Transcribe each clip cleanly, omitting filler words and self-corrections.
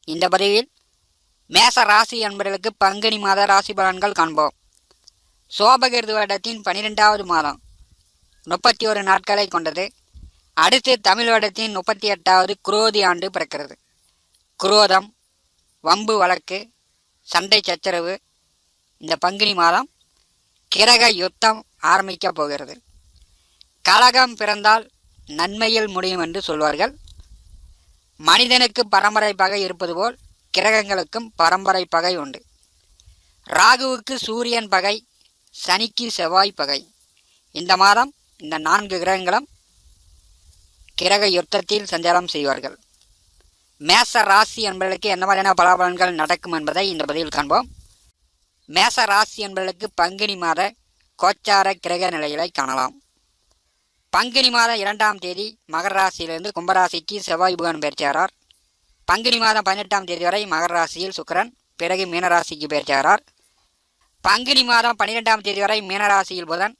இந்த பதிவில் மேச ராசி என்பவர்களுக்கு பங்குனி மாத ராசி பலன்கள் காண்போம். சோபகிருது வருடத்தின் 12வது மாதம் 31 நாட்களை கொண்டது. அடுத்து தமிழ் வருடத்தின் 38வது குரோதி ஆண்டு பிறக்கிறது. குரோதம், வம்பு வழக்கு, சண்டை சச்சரவு. இந்த பங்குனி மாதம் கிரக யுத்தம் ஆரம்பிக்கப் போகிறது. கலகம் பிறந்தால் நன்மையில் முடியும் என்று சொல்வார்கள். மனிதனுக்கு பரம்பரை பகை இருப்பது போல் கிரகங்களுக்கும் பரம்பரை பகை உண்டு. ராகுவுக்கு சூரியன் பகை, சனிக்கு செவ்வாய் பகை. இந்த மாதம் இந்த 4 கிரகங்களும் கிரக யுத்தத்தில் சஞ்சாரம் செய்வார்கள். மேச ராசி என்பவர்களுக்கு என்ன மாதிரியான பலாபலன்கள் நடக்கும் என்பதை இந்த பதிவில் காண்போம். மேச ராசி என்பவர்களுக்கு பங்குனி மாத கோச்சார கிரக நிலைகளை காணலாம். பங்குனி மாதம் 2ஆம் தேதி மகர ராசியிலிருந்து கும்பராசிக்கு செவ்வாய் புதன் பெயர்ச்சாரார். பங்குனி மாதம் 18ஆம் தேதி வரை மகர ராசியில் சுக்கிரன், பிறகு மீனராசிக்கு பெயர்ச்சாரார். பங்குனி மாதம் 12ஆம் தேதி வரை மீனராசியில் புதன்,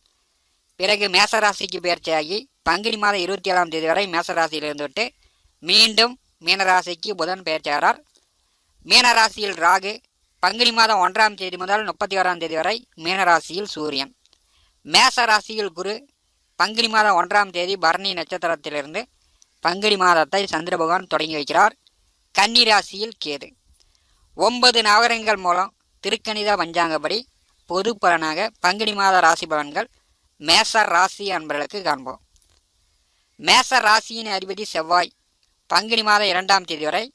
பிறகு மேசராசிக்கு பெயர்ச்சியாகி பங்குனி மாதம் 27ஆம் தேதி வரை மேசராசியிலிருந்து விட்டு மீண்டும் மீனராசிக்கு புதன் பெயர்ச்சாரார். மீனராசியில் ராகு பங்குனி மாதம் 1ஆம் தேதி முதல் 31ஆம் தேதி வரை மீனராசியில் சூரியன். மேசராசியில் குரு பங்குனி மாதம் 1ஆம் தேதி பரணி நட்சத்திரத்திலிருந்து பங்குனி மாதத்தை சந்திர பகவான் தொடங்கி வைக்கிறார். கன்னி ராசியில் கேது. 9 நவகிரகங்கள் மூலம் திருக்கணித பஞ்சாங்கப்படி பொது பலனாக பங்குனி மாத ராசி பலன்கள் மேச ராசி அன்பர்களுக்கு காண்போம். மேச ராசியின் அதிபதி செவ்வாய் பங்குனி மாதம் 2ஆம் தேதி வரை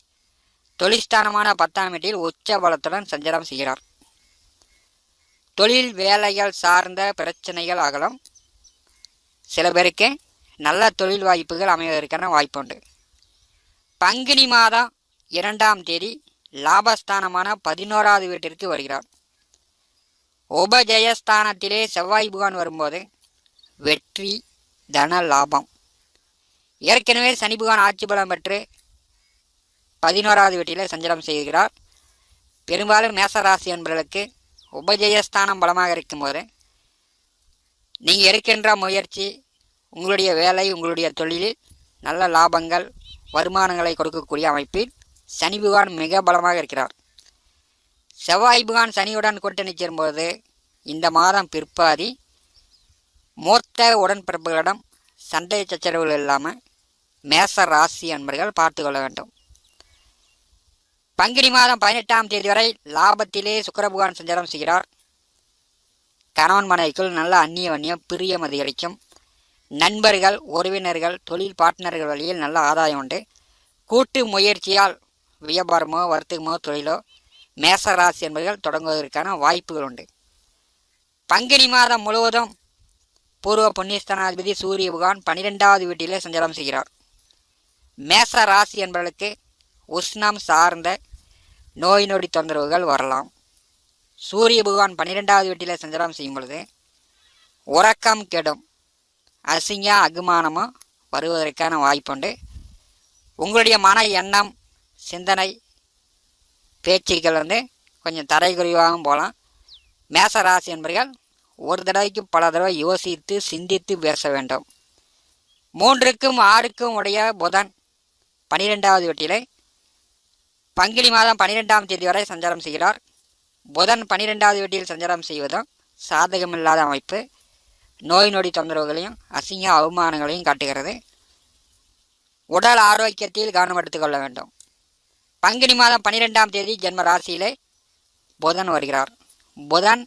தொழில்ஸ்தானமான 10ஆம் வீட்டில் உச்ச பலத்துடன் சஞ்சாரம் செய்கிறார். தொழில் வேலைகள் சார்ந்த பிரச்சனைகள் அகலும். சில பேருக்கு நல்ல தொழில் வாய்ப்புகள் அமைவதற்கான வாய்ப்புண்டு. பங்குனி மாதம் 2ஆம் தேதி லாபஸ்தானமான 11ஆவது வீட்டிற்கு வருகிறார். உபஜயஸ்தானத்திலே செவ்வாய் புகான் வரும்போது வெற்றி, தன லாபம். ஏற்கனவே சனி புகான் ஆட்சி பலம் பெற்று 11ஆவது வீட்டிலே சஞ்சாரம் செய்கிறார். பெரும்பாலும் மேசராசி என்பவர்களுக்கு உபஜயஸ்தானம் பலமாக இருக்கும்போது நீங்கள் எடுக்கின்ற முயற்சி, உங்களுடைய வேலை, உங்களுடைய தொழிலில் நல்ல லாபங்கள், வருமானங்களை கொடுக்கக்கூடிய அமைப்பில் சனி புகான் மிக பலமாக இருக்கிறார். செவ்வாய் புகான் சனியுடன் கூட்டணி சேரும்போது இந்த மாதம் பிற்பாதி மூத்த உடன்பிறப்புகளிடம் சண்டை சச்சரவுகள் இல்லாமல் மேச ராசி என்பவர்கள் பார்த்து கொள்ள வேண்டும். பங்குனி மாதம் 18ஆம் தேதி வரை லாபத்திலே சுக்கிர புகான் சஞ்சாரம் செய்கிறார். கணவன் மனைவிக்குள் நல்ல அந்நியம் பிரியம் அதிகரிக்கும். நண்பர்கள், உறவினர்கள், தொழில் பார்ட்னர்கள் வழியில் நல்ல ஆதாயம் உண்டு. கூட்டு முயற்சியால் வியாபாரமோ வர்த்தகமோ தொழிலோ மேசராசி என்பவர்கள் தொடங்குவதற்கான வாய்ப்புகள் உண்டு. பங்குனி மாதம் முழுவதும் பூர்வ புண்ணியஸ்தானாதிபதி சூரிய புகான் 12ஆவது வீட்டிலே சஞ்சாரம் செய்கிறார். மேச ராசி என்பவர்களுக்கு உஷ்ணம் சார்ந்த நோய் நொடி தொந்தரவுகள் வரலாம். சூரிய பகவான் 12ஆவது வீட்டில் சஞ்சாரம் செய்யும் பொழுது உறக்கம் கெடும், அசிங்க அகுமானமோ வருவதற்கான வாய்ப்புண்டு. உங்களுடைய மன எண்ணம், சிந்தனை, பேச்சுக்கள் கொஞ்சம் தரைக்குறைவாகவும் போகலாம். மேச ராசி என்பவர்கள் ஒரு தடவைக்கு பல தடவை யோசித்து சிந்தித்து பேச வேண்டும். 3க்கும் 6க்கும் உடைய புதன் 12ஆவது வீட்டிலே பங்குனி மாதம் 12ஆம் தேதி வரை சஞ்சாரம் செய்கிறார். புதன் 12ஆவது வீட்டில் சஞ்சாரம் செய்வதும் சாதகமில்லாத அமைப்பு, நோய் நொடி தொந்தரவுகளையும் அசிங்க அவமானங்களையும் காட்டுகிறது. உடல் ஆரோக்கியத்தில் கவனம் எடுத்துக்கொள்ள வேண்டும். பங்குனி மாதம் 12ஆம் தேதி ஜென்ம ராசியிலே புதன் வருகிறார். புதன்,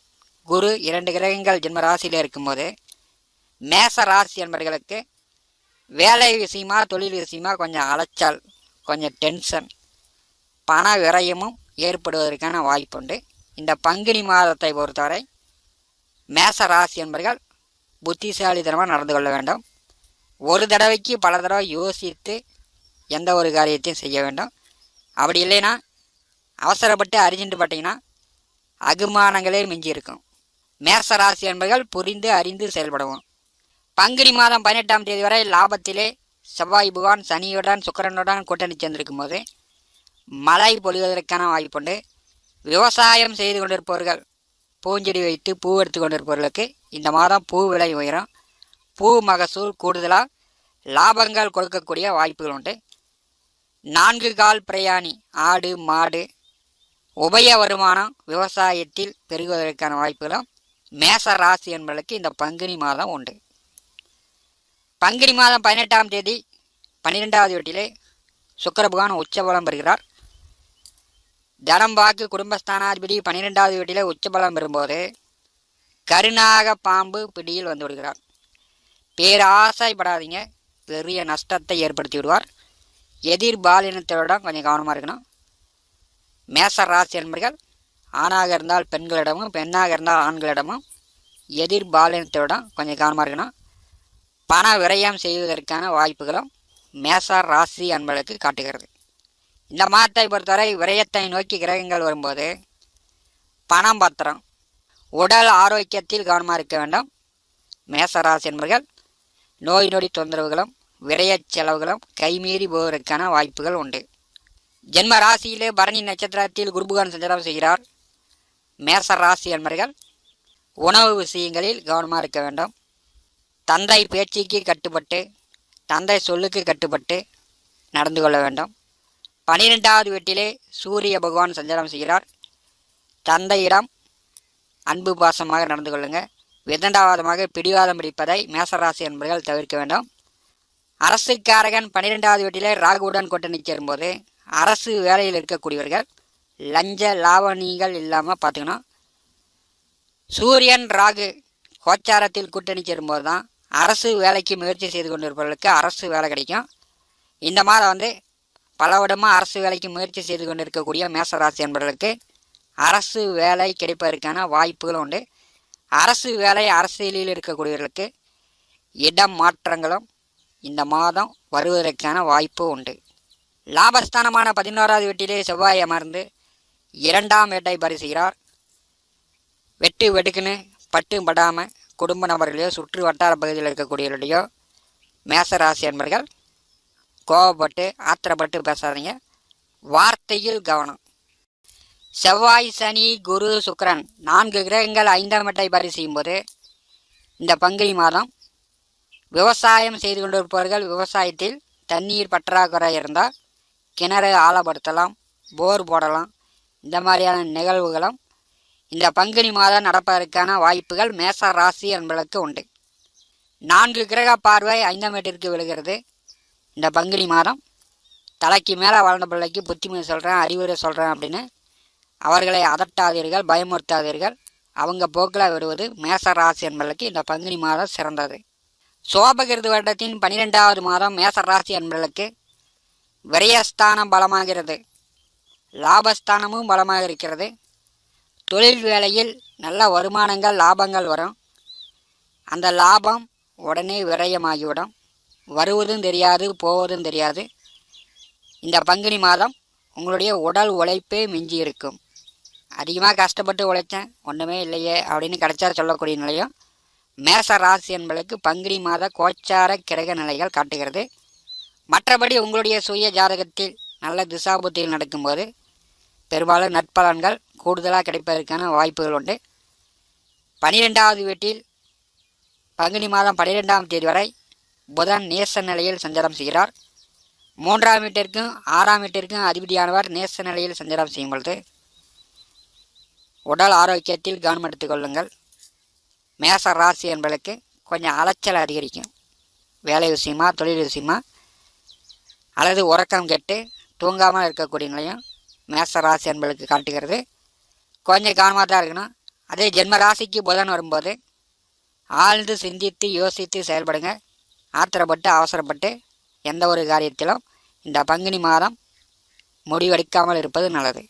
குரு 2 கிரகங்கள் ஜென்ம ராசியிலே இருக்கும்போது மேச ராசி என்பவர்களுக்கு வேலை விஷயமா, தொழில் விஷயமா கொஞ்சம் அலைச்சல், கொஞ்சம் டென்ஷன், பண விரயமும் ஏற்படுவதற்கான வாய்ப்புண்டு. இந்த பங்குனி மாதத்தை பொறுத்தவரை மேச ராசி என்பவர்கள் புத்திசாலித்தனமாக நடந்து கொள்ள வேண்டும். ஒரு தடவைக்கு பல தடவை யோசித்து எந்த ஒரு காரியத்தையும் செய்ய வேண்டும். அப்படி இல்லைன்னா அவசரப்பட்டு அர்ஜென்ட் பட்டிங்கன்னா அகுமானங்களே மிஞ்சி இருக்கும். மேச ராசி என்பவர்கள் புரிந்து அறிந்து செயல்படுவோம். பங்குனி மாதம் 18ஆம் தேதி வரை லாபத்திலே செவ்வாய் புகான் சனியுடன் சுக்கிரனுடன் கூட்டணி சேர்ந்திருக்கும் போது மழை பொழிவதற்கான வாய்ப்புண்டு. விவசாயம் செய்து கொண்டிருப்பவர்கள், பூஞ்செடி வைத்து பூ எடுத்து கொண்டிருப்பவர்களுக்கு இந்த மாதம் பூ விலை உயரும். பூ மகசூல் கூடுதலாக லாபங்கள் கொடுக்கக்கூடிய வாய்ப்புகள் உண்டு. 4 கால் பிரயாணி ஆடு மாடு உபய வருமானம் விவசாயத்தில் பெருகுவதற்கான வாய்ப்புகளும் மேச ராசி என்பதற்கு இந்த பங்குனி மாதம் உண்டு. பங்குனி மாதம் 18ஆம் தேதி 12வது வீட்டிலே சுக்கிர பகவான் உச்சபலம் பெறுகிறார். தனம் வாக்கு குடும்பஸ்தானாதிபதி 12வது வீட்டிலே உச்சபலம் பெறும்போது கருநாக பாம்பு பிடியில் வந்து விடுகிறார். பேராசைப்படாதீங்க, பெரிய நஷ்டத்தை ஏற்படுத்தி விடுவார். எதிர்பாலினத்தோட கொஞ்சம் கவனமாக இருக்கணும். மேச ராசி என்பர்கள் ஆணாக இருந்தால் பெண்களிடமும் பெண்ணாக இருந்தால் ஆண்களிடமும் எதிர்பாலினத்தோட கொஞ்சம் கவனமாக இருக்கணும். பண விரயம் செய்வதற்கான வாய்ப்புகளும் மேச ராசி என்பதற்கு காட்டுகிறது. இந்த மாதத்தை பொறுத்தவரை விரயத்தை நோக்கி கிரகங்கள் வரும்போது பணம் பத்திரம் உடல் ஆரோக்கியத்தில் கவனமாக இருக்க வேண்டும். மேசராசி என்பர்கள் நோய் நொடி தொந்தரவுகளும் விரய செலவுகளும் கைமீறி போவதற்கான வாய்ப்புகள் உண்டு. ஜென்ம ராசியிலே பரணி நட்சத்திரத்தில் குருபகவான் சஞ்சாரம் செய்கிறார். மேச ராசி என்பர்கள் உணவு விஷயங்களில் கவனமாக இருக்க வேண்டும். தந்தை பேச்சுக்கு கட்டுப்பட்டு தந்தை சொல்லுக்கு கட்டுப்பட்டு நடந்து கொள்ள வேண்டும். 12வது வீட்டிலே சூரிய பகவான் சஞ்சாரம் செய்கிறார். தந்தையிடம் அன்பு பாசமாக நடந்து கொள்ளுங்கள். விதண்டாவாதமாக பிடிவாதம் பிடிப்பதை மேசராசி என்பர்கள் தவிர்க்க வேண்டும். அரசுக்காரகன் 12வது வீட்டிலே ராகுவுடன் கூட்டணி சேரும்போது அரசு வேலையில் இருக்கக்கூடியவர்கள் லஞ்ச லாவணிகள் இல்லாமல் பார்த்துக்கணும். சூரியன் ராகு கோச்சாரத்தில் கூட்டணி சேரும்போது தான் அரசு வேலைக்கு முயற்சி செய்து கொண்டிருப்பவர்களுக்கு அரசு வேலை கிடைக்கும். இந்த மாதம் பலவிடமாக அரசு வேலைக்கு முயற்சி செய்து கொண்டிருக்கக்கூடிய மேசராசி என்பவர்களுக்கு அரசு வேலை கிடைப்பதற்கான வாய்ப்புகள் உண்டு. அரசு வேலை அரசியலில் இருக்கக்கூடியவர்களுக்கு இடம் மாற்றங்களும் இந்த மாதம் வருவதற்கான வாய்ப்பு உண்டு. லாபஸ்தானமான 11வது வீட்டிலே செவ்வாய் அமர்ந்து 2ஆம் வீட்டை பரிசுகிறார். வெட்டு வெடுக்குன்னு பட்டு படாமல் குடும்ப நபர்களையோ சுற்று வட்டார பகுதியில் இருக்கக்கூடியவர்களையோ மேசராசி என்பர்கள் கோபப்பட்டு ஆத்திரப்பட்டு பேசாதீங்க. வார்த்தையில் கவனம். செவ்வாய் சனி குரு சுக்கிரன் 4 கிரகங்கள் 5ஆம் வீட்டை பரிசீலிக்கும் போது இந்த பங்குனி மாதம் விவசாயம் செய்து கொண்டிருப்பவர்கள் விவசாயத்தில் தண்ணீர் பற்றாக்குறை இருந்தால் கிணறு ஆழப்படுத்தலாம், போர் போடலாம். இந்த மாதிரியான நிகழ்வுகளும் இந்த பங்குனி மாதம் நடப்பதற்கான வாய்ப்புகள் மேச ராசி என்பதற்கு உண்டு. 4 கிரக பார்வை 5ஆம் வீட்டிற்கு விழுகிறது. இந்த பங்குனி மாதம் தலைக்கு மேலே வளர்ந்த பிள்ளைக்கு புத்திமதி சொல்கிறேன், அறிவுரை சொல்கிறேன் அப்படின்னு அவர்களை அதட்டாதீர்கள், பயமுறுத்தாதீர்கள். அவங்க போக்கில் வருவது மேச ராசி என்பதற்கு இந்த பங்குனி மாதம் சிறந்தது. சோபகிருது வருடத்தின் 12வது மாதம் மேச ராசி என்பதற்கு விரயஸ்தானம் பலமாகிறது, லாபஸ்தானமும் பலமாக இருக்கிறது. தொழில் வேலையில் நல்ல வருமானங்கள் லாபங்கள் வரும். அந்த லாபம் உடனே விரயமாகிவிடும். வருவதும் தெரியாது, போவதும் தெரியாது. இந்த பங்குனி மாதம் உங்களுடைய உடல் உழைப்பே மிஞ்சி இருக்கும். அதிகமாக கஷ்டப்பட்டு உழைச்சேன் ஒன்றுமே இல்லையே அப்படின்னு கிடைச்சா சொல்லக்கூடிய நிலையும் மேச ராசி என்பதற்கு பங்குனி மாத கோச்சார கிரக நிலைகள் காட்டுகிறது. மற்றபடி உங்களுடைய சுய ஜாதகத்தில் நல்ல திசாபுத்தியில் நடக்கும்போது பெரும்பாலும் நற்பலன்கள் கூடுதலாக கிடைப்பதற்கான வாய்ப்புகள் உண்டு. 12வது வீட்டில் பங்குனி மாதம் 12ஆம் தேதி வரை புதன் நேச நிலையில் சஞ்சாரம் செய்கிறார். 3ஆம் வீட்டிற்கும் 6ஆம் வீட்டிற்கும் அதிபதியானவர் நேச நிலையில் சஞ்சாரம் செய்யும் பொழுது உடல் ஆரோக்கியத்தில் கவனம் எடுத்துக் கொள்ளுங்கள். மேச ராசி என்பதற்கு கொஞ்சம் அலைச்சல் அதிகரிக்கும். வேலை விஷயமா, தொழில் விஷயமா, அல்லது உறக்கம் கெட்டு தூங்காமல் இருக்கக்கூடிய நிலையும் மேச ராசி என்பதற்கு காட்டுகிறது. கொஞ்சம் கவனமாக தான் இருக்கணும். அதே ஜென்ம ராசிக்கு புதன் வரும்போது ஆழ்ந்து சிந்தித்து யோசித்து செயல்படுங்க. ஆத்திரப்பட்டு அவசரப்பட்டு எந்த ஒரு காரியத்திலும் இந்த பங்குனி மாதம் முடிவெடுக்காமல் இருப்பது நல்லது.